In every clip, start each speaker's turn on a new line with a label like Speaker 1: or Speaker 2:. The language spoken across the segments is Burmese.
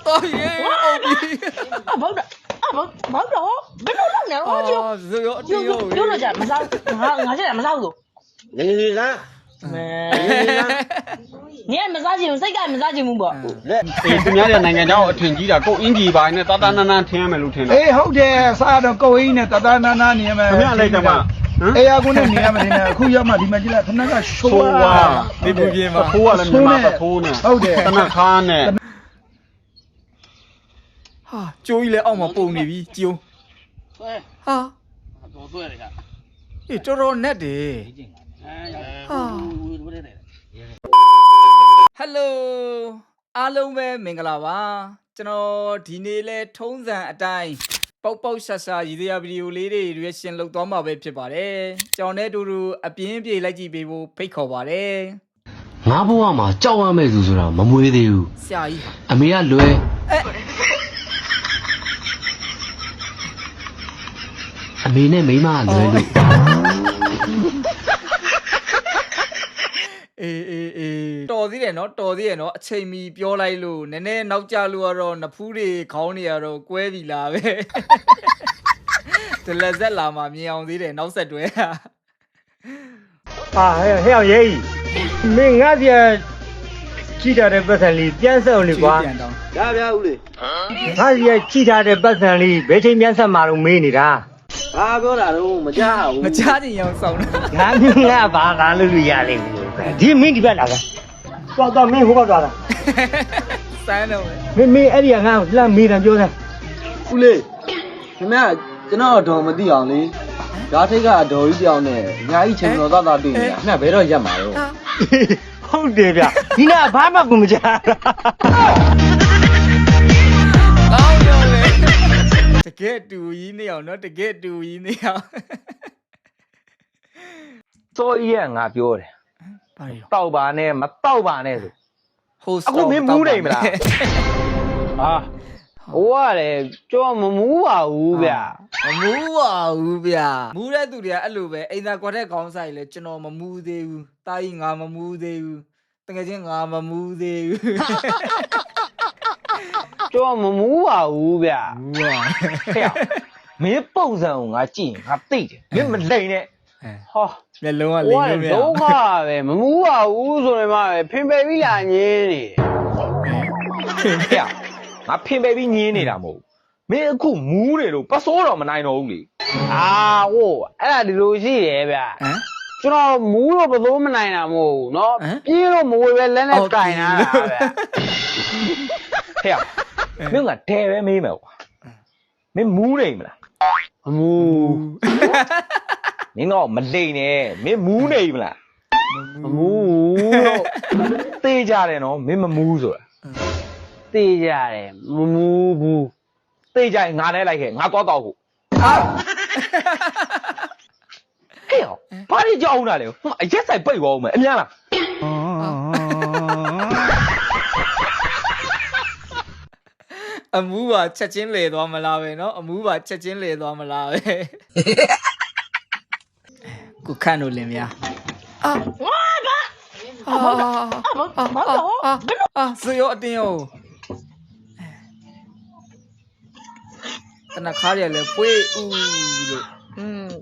Speaker 1: တော်ရေဟုတ်ပြီ
Speaker 2: ဘောက်တော့ဘယ်လိုလုပ်နေတော့ကျိုး
Speaker 1: ဇောအတင်းရော
Speaker 2: ကျိုးလို့ကြမစားငါချက်မစားဘူး
Speaker 3: နေနေလား
Speaker 2: နင်မစားချင်ဘူးစိတ်ကမစားချင်ဘူးပေါ့
Speaker 3: လက်
Speaker 4: အေးသူများတဲ့နိုင်ငံသားကိုအထင်ကြီးတာကိုအင်ဂျီပိုင်းနဲ့တာတာနာနာထင်းရမယ်လို့ထင်တယ်
Speaker 5: အေးဟုတ်တယ်စားတော့ကိုင်းနဲ့တတနာနာနေရမယ်
Speaker 4: ခင်ဗျားလိုက်တယ်မဟမ်
Speaker 5: အေးအကူနဲ့နေရမယ်နေအခုရောက်မှဒီမှာကြည့်လိုက်ခဏကရှိုး
Speaker 4: ဆိုးဝါ
Speaker 1: ဒီပူပြေမှာ
Speaker 4: ဖိုးကလည်းမြန်မာဖိုးနဲ့
Speaker 5: ဟုတ်တယ်
Speaker 4: တနခါနဲ့
Speaker 1: ဟာကျိုးကြီးလည်းအောက်မှာပုံနေပြီကျိုးဟာ
Speaker 3: တော်ဆွဲတယ်က
Speaker 1: အေးတော်တော်နဲ့တယ်ဟာဟယ်လိုအားလုံးပဲမင်္ဂလာပါကျွန်တော်ဒီနေ့လဲထုံးစံအတိုင်းပေါက်ပေါက်ရှာရှာရည်ရွယ်ဗီဒီယိုလေးတွေ reaction လုပ်သွားမှာပဲဖြစ်ပါတယ်ကျွန်တော်နဲ့တူတူအပြင်းပြေလိုက်ကြည့်ပေးဖို့ဖိတ်ခေါ်ပါတယ်
Speaker 6: ငါဘဝမှာကြောက်ရမယ့်သူဆိုတာမမွေးသေးဘူး
Speaker 1: ဆရာကြီး
Speaker 6: အမေကလွယ်အမေနဲ့မိန်းမကလွယ်လို့
Speaker 1: အေးတော်သေးတယ်နော်တော်သေးတယ်နော်အချိန်မီပြောလိုက်လို့နည်းနည်းနောက်ကျလို့ကတော့နဖူးတွေခေါင်းတွေကတော့ကွဲပြီလားပဲတလက်ဆက်လာမှမြင်အောင်သေးတယ်နောက်ဆက်တွဲဟာ
Speaker 7: ဟဲ့အောင်ရေးမင်းငါပြကြည့်ထားတဲ့ပတ်စံလေးပြန်ဆက်အောင်လေကွာ
Speaker 1: ပြန်တောင်း
Speaker 3: ရပြဦးလေ
Speaker 7: ငါပြကြည့်ထားတဲ့ပတ်စံလေးဘယ်ချိန်ပြန်ဆက်မှာတော့မေးနေတာ
Speaker 3: ဘာပြောတာတော့မကြောက်ဘူး
Speaker 1: မချချင်အောင်စောင်းတာ
Speaker 7: ငါမင်းငါဘာလာလို့ရလိမ့်မယ်ဒီမင်းဒီဘက်လာကတော့မင်းဟိုဘက်သွားတာ
Speaker 1: စမ်းတော့
Speaker 7: မင်းအဲ့ဒီကငါ့ကိုလှမ်းမေးတယ်ပြောစမ်း
Speaker 3: ဦးလေးခင်ဗျာကျွန်တော်တော့မသိအောင်လေဓာတ်ထိတ်ကအတော်ကြီးပြောင်းနေအများကြီးချိန်တော်သားတွေ့နေတာခင်ဗျာဘယ်တော့ရက်မှာတော့
Speaker 7: ဟုတ်တယ်ဗျဒီနေ့ဘာမှကိုမကြား
Speaker 1: ကောင်းရောလေတကယ်တူကြီးနေအောင်နော်တကယ်တူကြီးနေအောင်
Speaker 8: စောကြီးကငါပြောတယ်
Speaker 1: ဘာရော
Speaker 8: တောက်ပါနဲ့မတောက်ပါနဲ့ဆို
Speaker 1: ဟို
Speaker 8: အခုမင်းမူးနေမလားဟာဟိုကလေကြောမမူးပါဘူးဗျ
Speaker 1: မမူးပါဘူးဗျမူးတဲ့သူတွေကအဲ့လိုပဲအိမ်သာကွက်တဲ့ခေါင်းဆိုင်လဲကျွန်တော်မမူးသေးဘူးတာကြီးငါမမူးသေးဘူးတကယ်ချင်းငါမမူးသေးဘူး
Speaker 8: ကြောမမူးပါဘူးဗျ
Speaker 1: မူးပါ
Speaker 8: ဟဲ့မင်းပုံစံကိုငါကြည့်ရင်ငါသိတယ်မင်းမလိန်နဲ့ဟော
Speaker 1: မျက်လုံးကလိမ်လို့မရ
Speaker 8: ဒုက္ခပဲမမူးပါဘူးဆိုရင်မှပဲဖင်ပယ်ပြီးလာညင်းနေဟဲ့ငါဖင်ပယ်ပြီးညင်းနေတာမဟုတ်မင်းအခုမူးနေလို့ပတ်စိုးတော့မနိုင်တော့ဘူးလေအာဟိုအဲ့ဒါဒီလိုရှိတယ်ဗျ
Speaker 1: ဟမ်
Speaker 8: ကျွန်တော်မူးလို့ဘယ်လိုမနိုင်တာမဟုတ်ဘူးเนาะပြေးလို့မဝေပဲလက်နဲ့ကင်တာဗျဟဲ့မင်းကတဲပဲမေးမယ်ကွာမင်းမူးနေမလားမမူးမင်းတော့မလိန်နဲ့မင်းမူးနေမလားမမူးတော့တေးကြတယ်နော်မင်းမမူးဆိုတာတေးကြတယ်မမူးဘူးတေးကြရင်ငါနဲ့လိုက်ခဲ့ငါတော့ဟုတ်ဟဲ့ဘာတွေကြောက်နေတာလဲအရက်ဆိုင်ပိတ်သွားအောင်မယ်အများလား
Speaker 1: အမူးပါချက်ချင်းလေသွားမလားပဲเนาะအမူးပါချက်ချင်းလေသွားမလားပဲကိုခန့်လို့လင်ဗျာအာဝါဘာဘောတော့ဇေယောအတင်းရောတနခါရလေဖွေးဦးလို့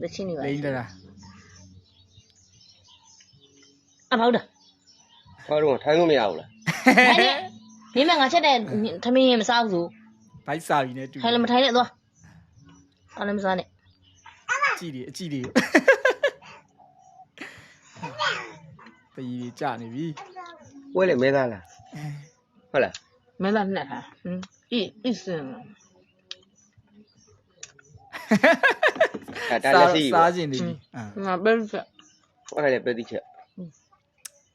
Speaker 2: တချင်းနေပါ
Speaker 1: လိမ့်တရာ
Speaker 2: ဘောက်တော့
Speaker 3: ဘာလို့ထိုင်လို့မရဘူးလား
Speaker 2: မင်းမငါချက်တဲ့သမင်းရင်မစားဘူးဆို
Speaker 1: ဘိုက်စာပြီးနဲ့တူ
Speaker 2: ထိုင်လည်းမထိုင်နဲ့သွားအားလည်းမစားနဲ့
Speaker 1: ကြည့်တယ်အကြည့်တယ်တကြီးကြနေပြီ
Speaker 3: ဝဲလေမဲသားလားဟုတ်လား
Speaker 2: မင်းသားနဲ့ထားအေးစင်
Speaker 3: ဒါလက်စီ
Speaker 1: စားခြင်းနေပြီ
Speaker 2: ငါပဲချက်
Speaker 3: ဟုတ်တယ်ပဲတိချက်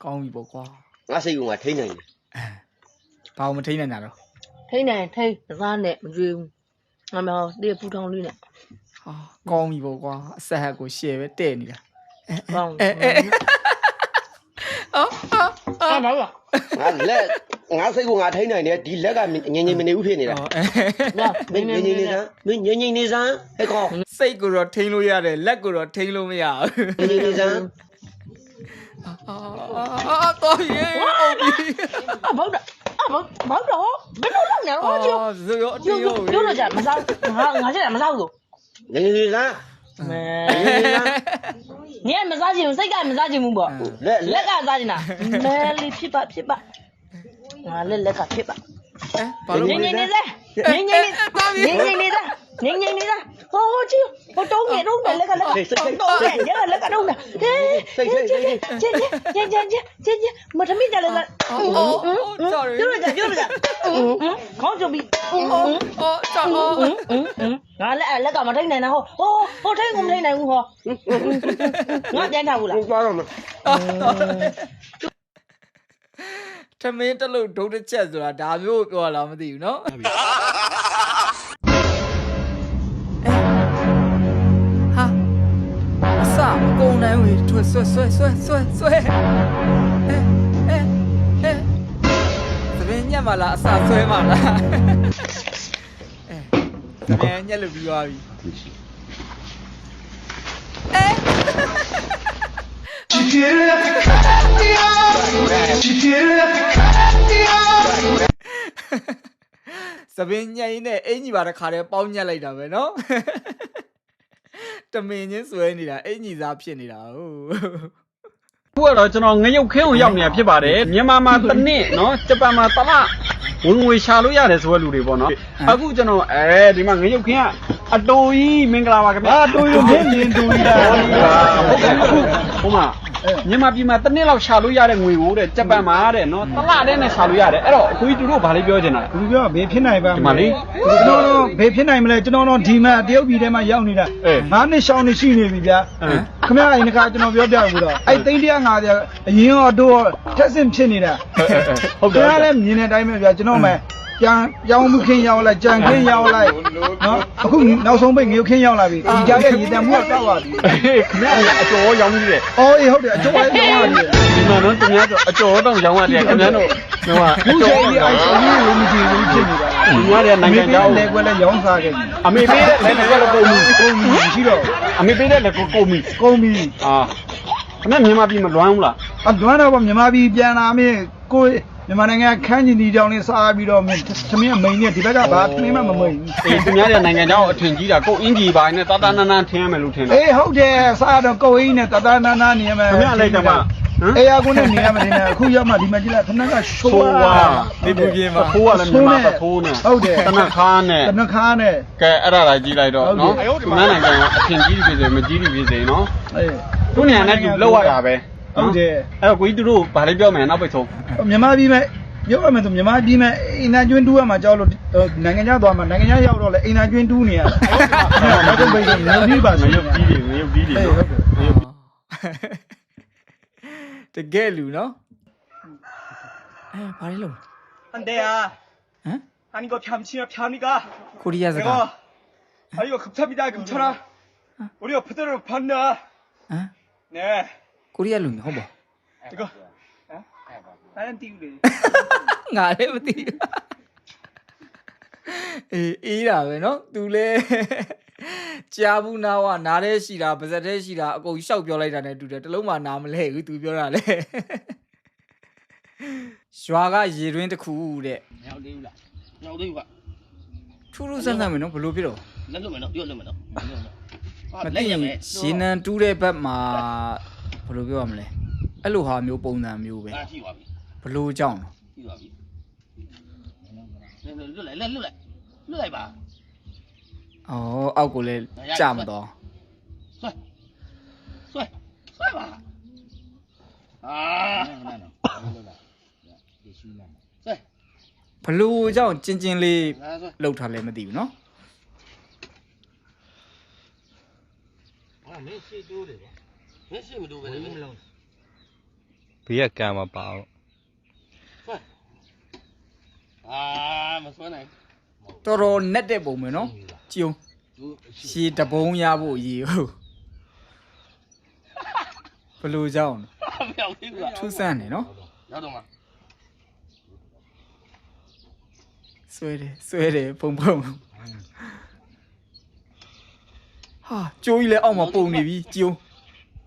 Speaker 1: ကောင်းပြီပေါ့ကွာ
Speaker 3: ငါစိတ်ကငါထိနေတယ်
Speaker 1: ဘာမှမထိနိုင်တာတော့
Speaker 2: ထိနေထိစားနဲ့မကြွေးဘူးငါမတည့်ဖူထောင်းလေးနဲ့
Speaker 1: ဟာကောင်းပြီပေါ့ကွာအဆက်ဟက်ကိုရှယ်ပဲတဲ့နေတာ
Speaker 2: ကောင်း
Speaker 1: အော်
Speaker 2: ဘာလဲ
Speaker 3: ငါလက်ငါစိတ်ကငါထိနေတယ်ဒီလက်ကငင်ငင်မနေဘူးဖြစ်နေတာမင်းငင်ငင်နေစမ်းမင်းငင်ငင်နေစမ်းဟဲ့ကောင်
Speaker 1: စိတ်ကိုတော့ထိန်းလို့ရတယ်လက်ကိုတော့ထိန်းလို့မရဘူး
Speaker 3: ငင်ငင်နေစမ်း
Speaker 1: တော်ရေဟုတ်ပြီ
Speaker 2: ဘောက်တော့ ဘာတော့ဘယ်လိုလုပ်နေတော့ကျိုး
Speaker 1: ဇိုရောအတင်းရော
Speaker 2: ကျိုးတော့ကြမစားငါချက်မစားဘူး
Speaker 3: နေနေလား
Speaker 2: နေမစားချင်ဘူးစိတ်ကမစားချင်ဘူးပေါ့လက်ကစားချင်တာမဲလေးဖြစ်ပါငါလက်ကဖြစ်ပါ
Speaker 1: ဘာလို့
Speaker 2: ငင်းနေသားဟိုချီဟိုတုံးနေလက်ကတုံးနေလက်ကတုံးနေကျမထမီကြလဲလား
Speaker 1: sorry
Speaker 2: ပြောရကြခေါင်းချုပ်ပြီး ငါလက်ကမထိန်နိုင်တာဟိုထိန်ကိုမထိန်နိုင်ဘူးဟောငါပြန်ထားဘူးလား
Speaker 3: သွားတော့မ
Speaker 1: ထမင်းတလို့ဒုတ်တစ်ချက်ဆိုတာဒါမျိုးပြောလာမသိဘူးเนาะဟာအစမကုန်နိုင်ဘူးထွဆွဲသမင်းညက်မလားအစဆွဲမလားသမင်းညက်လို့ပြီးသွားပြီစပင်းညိုင်းနဲ့အင်ကြီးပါတခါတည်းပေါင်းညက်လိုက်တာပဲเนาะတမင်ချင်းဆွဲနေတာအင်ကြီးစားဖြစ်နေတာဟုတ်
Speaker 4: ခုကတော့ကျွန်တော်ငရုတ်ခင်းကိုရောက်နေတာဖြစ်ပါတယ်မြန်မာမှာတစ်နှစ်နော်ဂျပန်မှာတစ်လဝင်ငွေရှာလို့ရတယ်ဆိုတဲ့လူတွေပေါ့နော်အခုကျွန်တော်ဒီမှာငရုတ်ခင်းကအတူကြီးမင်္ဂလာပါခင်ဗျာ
Speaker 5: အတူတူမြင်တူကြီးတာ
Speaker 4: ဟုတ်ကဲ့အခုဟိုမှာမြန်မာပြည်မှာတစ်နှစ်လောက်ရှာလို့ရတဲ့ငွေကိုတဲ့ဂျပန်မှာတဲ့နော်တစ်လတည်းနဲ့ရှာလို့ရတယ်အဲ့တော့အခုကြီးသူတို့ဘာလေးပြောချင်တာ
Speaker 5: သူပြောဘေးဖြစ်နိုင်ပါ
Speaker 4: ဒီမှာလေ
Speaker 5: ကျွန်တော်တို့ဘေးဖြစ်နိုင်မလဲကျွန်တော်တို့ဒီမှာတရုတ်ပြည်ထဲမှာရောက်နေတာ9နှစ်ရှောင်းနေရှိနေပြီဗျာခင်ဗျားအရင်ကကျွန်တော်ပြောပြဘူးတော့အဲ့သိန်း150အရင်တော့တို့ထက်စင်ဖြစ်နေတာ
Speaker 4: ဟုတ်တယ်
Speaker 5: ခင်ဗျားလည်းမြင်တဲ့အတိုင်းပဲဗျာကျွန်တော်မှကြောင်မှုခင်းရောက်လိုက်ကြံခင်းရောက်လိုက်နော်အခုနောက်ဆုံးပိတ်ငရုတ်ခင်းရောက်လာပြီဒီကြားရဲ့ရေတံမှုကတောက်သွားပြီ
Speaker 4: ခင်ဗျာအကျော်ရောင်းကြီးတယ်
Speaker 5: အော်အေးဟုတ်တယ်အကျော်လေးတောင်းရတယ်
Speaker 4: ဒီမှာတော့သူများဆိုအကျော်တော့ရောင်းရတယ်ခင်ဗျားတို့ဟိုကအ
Speaker 5: ခု
Speaker 4: ကျော်
Speaker 5: ချိန်ကြီးအဲ့ဆိုကြီးလုံးမကြည့်ဘူးဖြစ်နေတာ
Speaker 4: သူများတဲ့နိုင်ငံခြား
Speaker 5: လေကွက်လည်းရောင်းစားခဲ့ပြီ
Speaker 4: အမေပေးတဲ့လည်းကတော့ကုန်ပြီ
Speaker 5: ကုန်ပြီရှိတော့
Speaker 4: အမေပေးတဲ့လည်းကုန်ပြီ
Speaker 5: ကုန်ပြီ
Speaker 4: အာခင်ဗျမြန်မာပြည်မလွမ်းဘူးလား
Speaker 5: အတွမ်းတော့မြန်မာပြည်ပြန်လာမင်းကိုမြန်မာနိုင်ငံခန်းကျင်ဒီကြောင်လေးစားပြီးတော့သမင်းအမိန်နဲ့ဒီဘက်ကဘာသမင်းမှမမိန်ဘူး
Speaker 4: အေးသူများတဲ့နိုင်ငံခြားကိုအထင်ကြီးတာကိုအင်ဂျီပိုင်းနဲ့တာတာနာနာထင်းရမယ်လို့ထင်တာ
Speaker 5: အေးဟုတ်တယ်စားတော့ကိုအင်းနဲ့တတနာနာနေရမယ်
Speaker 4: ခင်ဗျလိုက်တယ်မှာဟမ်
Speaker 5: အေးအကုန်းနဲ့နေရမယ်နဲ့အခုရောက်မှဒီမှာကြည့်လိုက်ခဏကရှိုး
Speaker 4: ဆိုး
Speaker 5: ဝါ
Speaker 4: ဝါဒီပူပြင်းမှာဖိုးကလည်းမြန်မာကဖိုးနဲ့
Speaker 5: ဟုတ်တယ်
Speaker 4: တနခါနဲ့
Speaker 5: တနခါနဲ့
Speaker 4: ကဲအဲ့ဒါလာကြည့်လိုက်တော့နော်ဒီမှာနိုင်ငံကအထင်ကြီးပြီဆိုမကြီးပြီဆိုနော်
Speaker 5: အေး
Speaker 4: သူနေရာနဲ့သူလောက်ရတာပဲ
Speaker 5: ဟုတ်တယ်
Speaker 4: အဲ့တော့ကိုကြီးသူတို့ဘာလေးပြောမယ်နောက်ပိတ်ဆုံး
Speaker 5: မြန်မာပြည်မှာရောက်ရမယ်ဆိုမြန်မာပြည်မှာအင်နာကျွန်းတူးရမှာကြောက်လို့နိုင်ငံခြားသွားမှာနိုင်ငံခြားရောက်တော့လေအင်နာကျွန်းတူးနေရတာနောက်ဆုံးပိတ်နေပြီပါ
Speaker 4: င
Speaker 5: ဆို
Speaker 4: ရုတ်ကြီးတွေငရုတ်ကြီးတွေ
Speaker 5: အေး
Speaker 4: နော်
Speaker 5: ဟုတ်တယ်
Speaker 1: တကယ်လူနော်ဘာလို့
Speaker 7: 안돼야
Speaker 1: ဟမ်
Speaker 7: 아니 이거 뺨치면 뺨이가
Speaker 1: ကိုရီးယားစကား
Speaker 7: 내가 아 이거 급합니다 급쳐라 우리가 그대로 봤나
Speaker 1: ဟမ်
Speaker 7: 네
Speaker 1: ကိုရီးယားလူမျိုးဟုတ်ပါ
Speaker 7: 이거 나는 띄우래
Speaker 1: ငါလည်းမသိဘူးအေးတာပဲเนาะ तू လဲကြားဘူးနာဝနားထဲရှိတာပါဇက်ထဲရှိတာအကုန်ရှောက်ပြောလိုက်တာနဲ့တူတယ်တလုံးမှနားမလဲဘူး तू ပြောတာလေရွာကရေတွင်းတစ်ခုတဲ့
Speaker 3: ရောက်သေးဘူးလားရောက်သေးဘူးက
Speaker 1: ထူးထူးဆန်းဆန်းပဲเนาะဘလို့ဖြစ်တော့
Speaker 3: လက်လွတ်မယ်နော်ပြောလွတ်မယ်နော်
Speaker 1: မသိရင်ရေနံတူးတဲ့ဘက်မှာဘလို့ပြောရမလဲအဲ့လိုဟာမျိုးပုံစံမျိုးပဲ
Speaker 3: အားရှိပါပြီ
Speaker 1: ဘလို့ကြောင်းတော့
Speaker 3: ရှိပါပြီလွတ်လိုက်ပါ
Speaker 1: อ๋อအောက်ကိုလည်းကြမတော့
Speaker 3: ဆွဲပါအာဆွဲ
Speaker 1: ဘလို့ကြောင်းကျင်းကျင်းလေး
Speaker 3: ဆွဲ
Speaker 1: လှုပ်ထားလဲမသိဘူးเนาะ
Speaker 3: မင်းရှိတိုးတယ်မင်းရှိမတိုးပဲမင်းလုံး
Speaker 6: ဘေးကကံမပါဘူး
Speaker 3: ဆွဲအာမဆွဲနိုင်
Speaker 1: တော်တော်နက်တဲ့ပုံပဲเนาะကြုံရှည်တပုံးရဖို့ရည်ဟုတ်ဘလို့ကြောင်း
Speaker 3: မရောက်သေးဘူးလား
Speaker 1: ထူးဆန်းတယ်เนาะ
Speaker 3: ရောက်တော့မှာ
Speaker 1: ဆွဲတယ်ပုံဟာကျိုးကြီးလည်းအောက်မှာပုံနေပြီကြုံ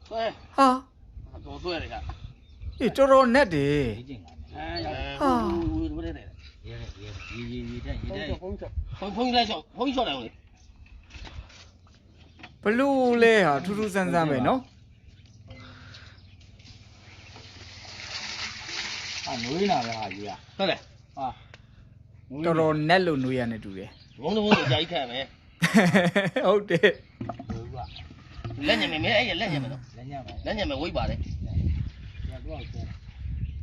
Speaker 3: ဆွဲ
Speaker 1: ဟာ
Speaker 3: တော့ဆွဲတယ်က
Speaker 1: အေးတော်တော်နက်တယ်
Speaker 3: အဲရောက်ဟာ
Speaker 1: ဘလို့လဲဟာထူးထူးဆန်းဆန်းပဲနော်
Speaker 3: နွေးနာပဲဟာကြီးက
Speaker 1: တော်တော်နက်လို့နှွေးရနေတူတယ်
Speaker 9: ဘုံတော့အကြာကြီးခံမယ်
Speaker 1: ဟုတ်တယ်
Speaker 9: လက်ညံမယ်မဲအဲ့လက်ညံမယ်နော်လက်ညံမယ်ဝိတ်ပါတယ်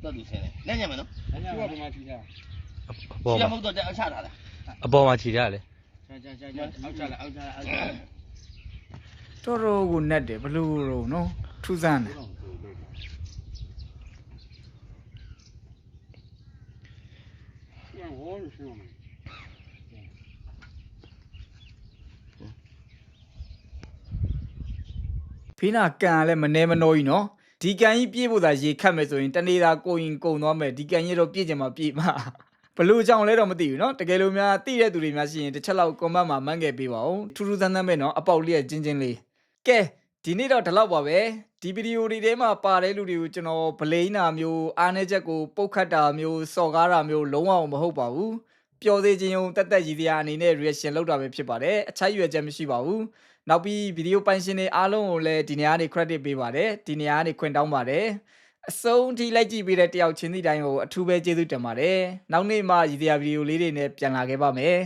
Speaker 9: တော့သူဆင်းတယ်လက်ညံမယ်နော်
Speaker 6: အပေါ်
Speaker 9: ဒီ
Speaker 6: မှာ
Speaker 9: မဟုတ်တော့အချထားတာ
Speaker 6: အပေါ်မှာခြေထားလေ
Speaker 1: တော်တော်ကိုနက်တယ်ဘလို့တော့နော်ထူးဆန်းတယ် ဖိနာကန်လည်းမနေမနှောကြီးနော်ဒီကန်ကြီးပြေးဖို့သာရေခတ်မယ်ဆိုရင်တနေ့သာကိုရင်ကုံသွားမယ်ဒီကန်ကြီးတော့ပြေးချင်မှပြေးမှာဘလို့ကြောင့်လဲတော့မသိဘူးနော်တကယ်လို့များသိတဲ့သူတွေများရှိရင်တစ်ချက်လောက်ကွန်မန့်မှာမှန်းခဲ့ပေးပါဦးထူးထူးဆန်းဆန်းပဲနော်အပေါက်လေးချင်းချင်းလေးကဲဒီနေ့တော့ဒီလောက်ပါပဲဒီဗီဒီယိုတွေထဲမှာပါတဲ့လူတွေကိုကျွန်တော်ဗလိန်နာမျိုးအားနေချက်ကိုပုတ်ခတ်တာမျိုးစော်ကားတာမျိုးလုံးဝမဟုတ်ပါဘူးပျော်သေးခြင်းုံတက်တက်ရည်စရာအနေနဲ့ reaction လုပ်တာပဲဖြစ်ပါတယ်အချိုက်ရွယ်ချက်မရှိပါဘူးနောက်ပြီးဗီဒီယိုပိုင်ရှင်တွေအားလုံးကိုလည်းဒီနေရာကနေ credit ပေးပါတယ်ဒီနေရာကနေခွင့်တောင်းပါတယ်အဆုံးထိလိုက်ကြည့်ပေးတဲ့တယောက်ချင်းစီတိုင်းကိုအထူးပဲကျေးဇူးတင်ပါတယ်နောက်နေ့မှရည်စရာဗီဒီယိုလေးတွေနဲ့ပြန်လာခဲ့ပါမယ်